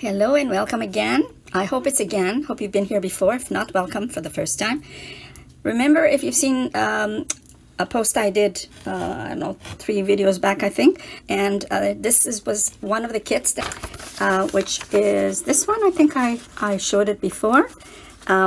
Hello and welcome again. I hope it's again. Hope you've been here before. If not, welcome for the first time. Remember, if you've seen a post I did, I don't know, 3 videos back, I think. And was one of the kits, which is this one. I think I showed it before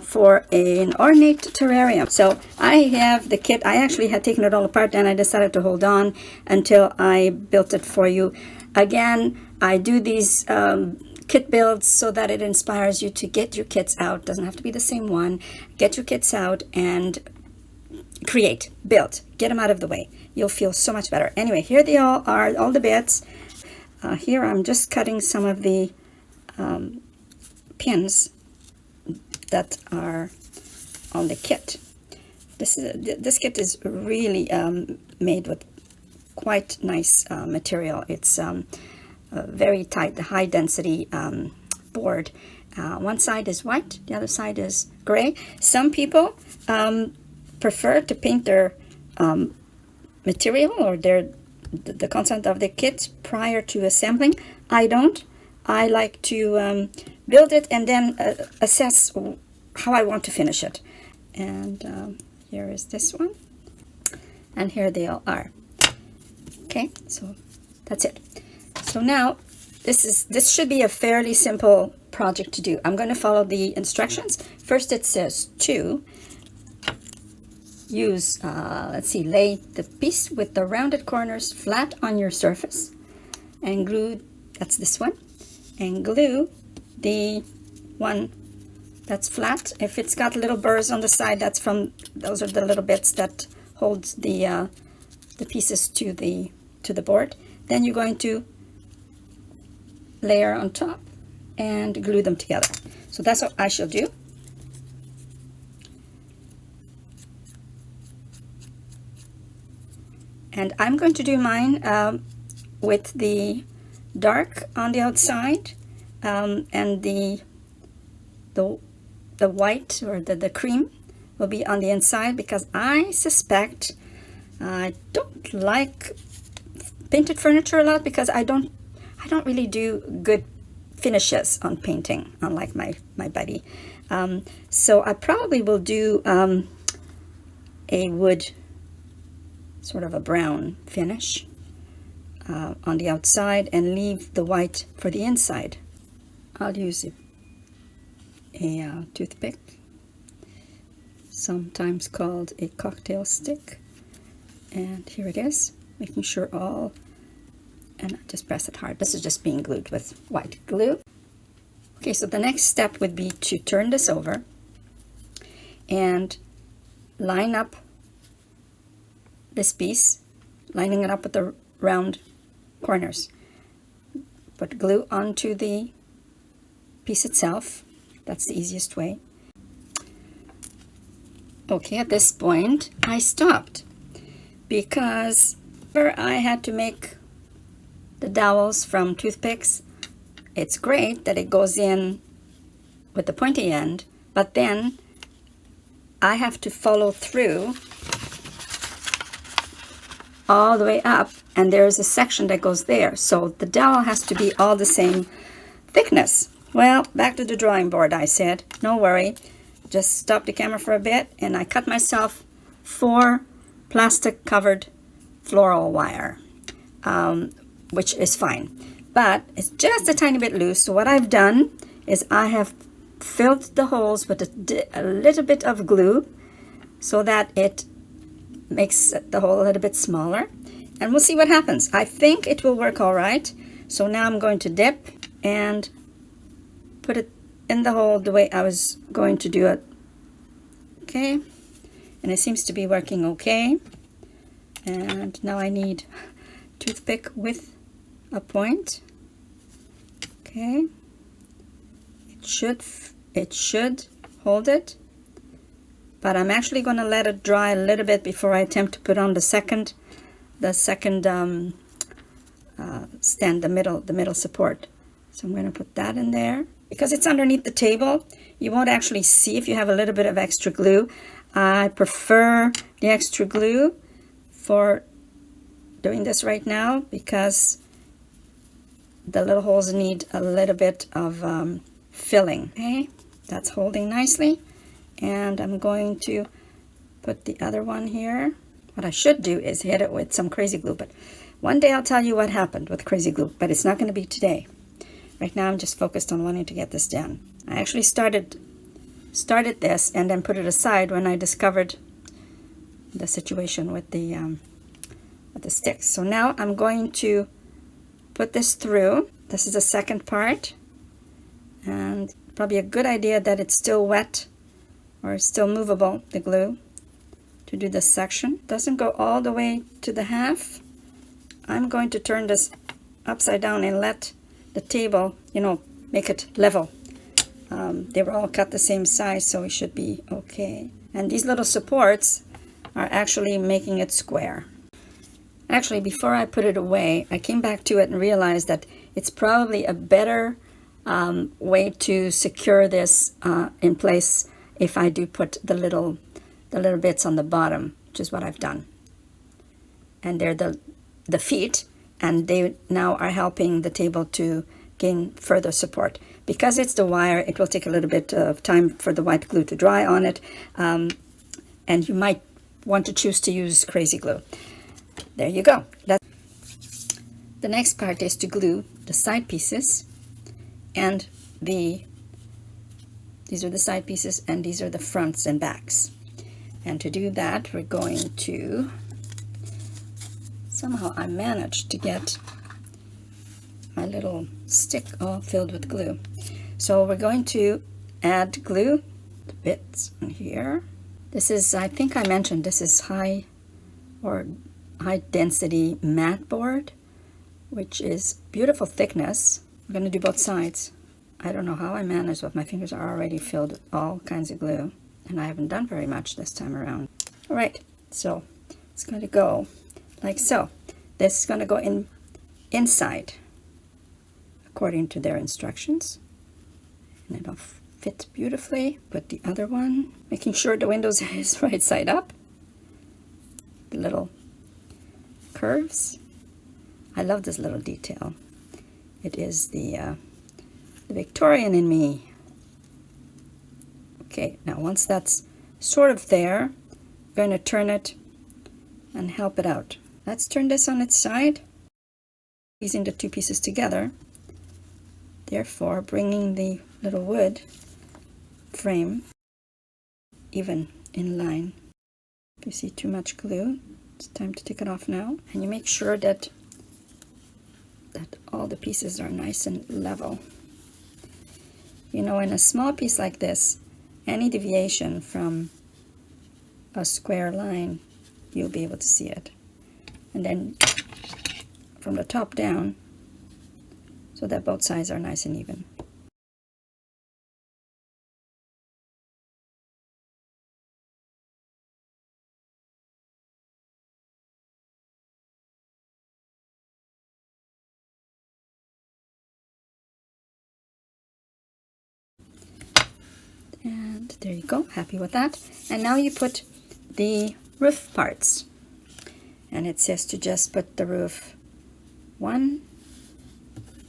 for an ornate terrarium. So I have the kit. I actually had taken it all apart and I decided to hold on until I built it for you. Again, I do these kit builds so that it inspires you to get your kits out. Doesn't have to be the same one. Get your kits out and create, build, get them out of the way. You'll feel so much better. Anyway, here they all are, all the bits. Here I'm just cutting some of the pins that are on the kit. This kit is really made with quite nice material. It's very tight, high density board. One side is white, the other side is gray. Some people prefer to paint their material or the content of the kit prior to assembling. I don't. I like to build it and then assess how I want to finish it. And here is this one, and here they all are. Okay, so that's it. So now this should be a fairly simple project to do. I'm going to follow the instructions. First, it says to use, lay the piece with the rounded corners flat on your surface and glue, that's this one, and glue the one that's flat. If it's got little burrs on the side, those are the little bits that holds the pieces to the board. Then you're going to layer on top and glue them together. So that's what I shall do. And I'm going to do mine with the dark on the outside and the white or the cream will be on the inside, because I suspect I don't like painted furniture a lot, because I don't really do good finishes on painting, unlike my buddy. So I probably will do a wood, sort of a brown finish on the outside and leave the white for the inside. I'll use a toothpick, sometimes called a cocktail stick. And here it is, making sure all, and just press it hard. This is just being glued with white glue. Okay, so the next step would be to turn this over and line up this piece, lining it up with the round corners. Put glue onto the piece itself. That's the easiest way. Okay, at this point I stopped because I had to make the dowels from toothpicks. It's great that it goes in with the pointy end, but then I have to follow through all the way up, and there's a section that goes there, so the dowel has to be all the same thickness. Well, back to the drawing board, I said. No worry, just stop the camera for a bit, and I cut myself 4 plastic covered floral wire, which is fine, but it's just a tiny bit loose. So what I've done is I have filled the holes with a little bit of glue so that it makes the hole a little bit smaller, and we'll see what happens. I think it will work all right. So now I'm going to dip and put it in the hole the way I was going to do it. Okay, and it seems to be working okay. And now I need toothpick with a point. Okay, it should hold it, but I'm actually going to let it dry a little bit before I attempt to put on the second stand, the middle support. So I'm going to put that in there. Because it's underneath the table, you won't actually see if you have a little bit of extra glue. I prefer the extra glue for doing this right now, because the little holes need a little bit of filling. Okay, that's holding nicely. And I'm going to put the other one here. What I should do is hit it with some crazy glue, but one day I'll tell you what happened with crazy glue, but it's not going to be today. Right now I'm just focused on wanting to get this done. I actually started this and then put it aside when I discovered the situation with the sticks. So now I'm going to put this through. This is the second part, and probably a good idea that it's still wet or still movable, the glue, to do this section. Doesn't go all the way to the half. I'm going to turn this upside down and let the table, you know, make it level. They were all cut the same size, so it should be okay. And these little supports are actually making it square. Actually, before I put it away, I came back to it and realized that it's probably a better way to secure this in place if I do put the little bits on the bottom, which is what I've done. And they're the feet, and they now are helping the table to gain further support. Because it's the wire, it will take a little bit of time for the white glue to dry on it, and you might want to choose to use crazy glue. There you go. The next part is to glue the side pieces, and these are the side pieces and these are the fronts and backs. And to do that, we're going to, somehow I managed to get my little stick all filled with glue. So we're going to add glue, the bits on here. This is, I think I mentioned, this is high density mat board, which is beautiful thickness. We're going to do both sides. I don't know how I managed, but my fingers are already filled with all kinds of glue, and I haven't done very much this time around. All right, so it's going to go like so. This is going to go inside according to their instructions, and it'll fit beautifully. Put the other one, making sure the windows is right side up. The little curves. I love this little detail. It is the Victorian in me. Okay, now once that's sort of there, I'm going to turn it and help it out. Let's turn this on its side, using the two pieces together, therefore bringing the little wood frame even in line. If you see too much glue, it's time to take it off now. And you make sure that all the pieces are nice and level. You know, in a small piece like this, any deviation from a square line, you'll be able to see it. And then from the top down, so that both sides are nice and even. And there you go, happy with that. And now you put the roof parts. And it says to just put the roof one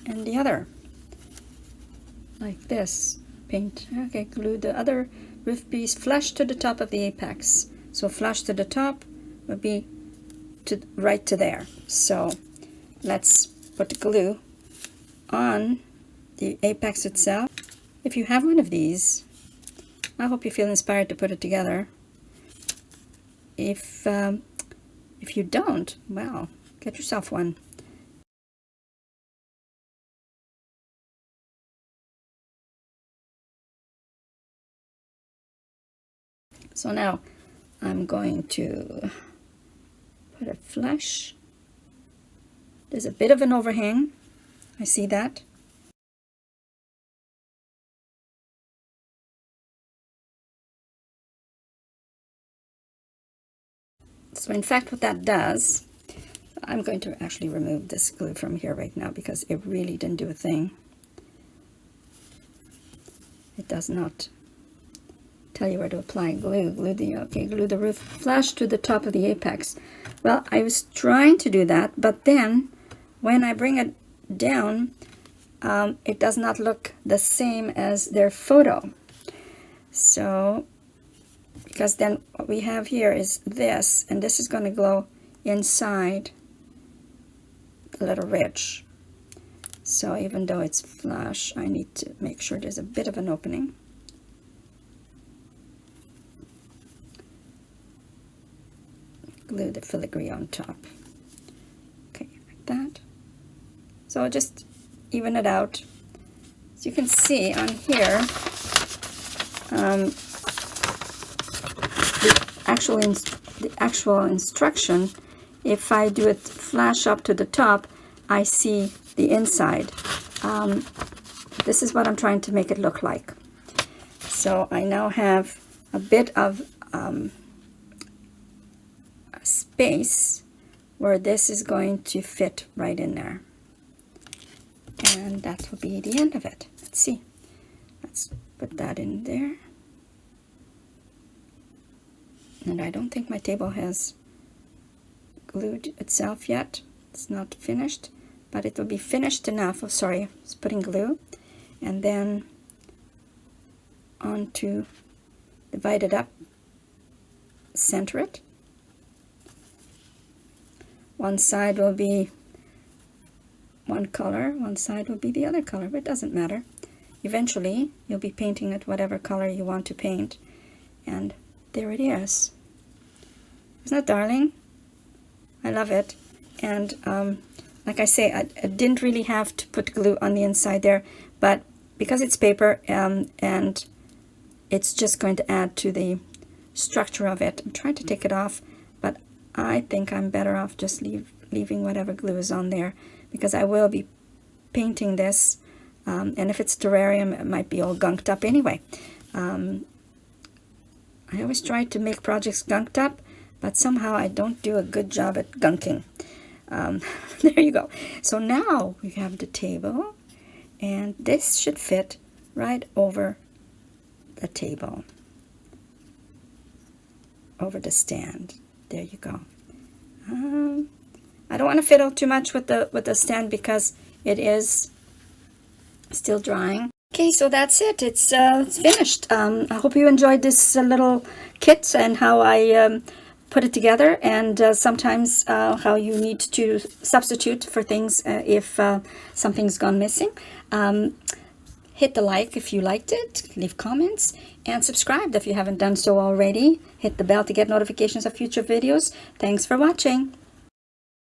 and the other. Like this. Paint, okay, glue the other roof piece flush to the top of the apex. So flush to the top would be right to there. So let's put the glue on the apex itself. If you have one of these, I hope you feel inspired to put it together. If you don't, well, get yourself one. So now I'm going to put it flush. There's a bit of an overhang. I see that. So in fact, what that does, I'm going to actually remove this glue from here right now because it really didn't do a thing. It does not tell you where to apply glue. Glue the roof flush to the top of the apex. Well, I was trying to do that, but then when I bring it down, it does not look the same as their photo. So, because then what we have here is this, and this is going to go inside the little ridge. So even though it's flush, I need to make sure there's a bit of an opening. Glue the filigree on top. Okay, like that. So just even it out. As you can see on here, the actual instruction, if I do it flash up to the top, I see the inside. This is what I'm trying to make it look like. So I now have a bit of space where this is going to fit right in there, and that will be the end of it. Let's see, let's put that in there. And I don't think my table has glued itself yet. It's not finished, but it will be finished enough. Oh, sorry, I was putting glue. And then onto, divide it up, center it. One side will be one color, one side will be the other color, but it doesn't matter. Eventually, you'll be painting it whatever color you want to paint. And there it is. Isn't that darling? I love it. And like I say, I didn't really have to put glue on the inside there, but because it's paper and it's just going to add to the structure of it. I'm trying to take it off, but I think I'm better off just leaving whatever glue is on there, because I will be painting this, and if it's terrarium, it might be all gunked up anyway. I always try to make projects gunked up, but somehow I don't do a good job at gunking. There you go. So now we have the table, and this should fit right over the table, over the stand. There you go. I don't want to fiddle too much with the stand because it is still drying. Okay, so that's it. It's finished. I hope you enjoyed this little kit and how I put it together, and sometimes how you need to substitute for things if something's gone missing. Hit the like if you liked it, leave comments, and subscribe if you haven't done so already. Hit the bell to get notifications of future videos. Thanks for watching.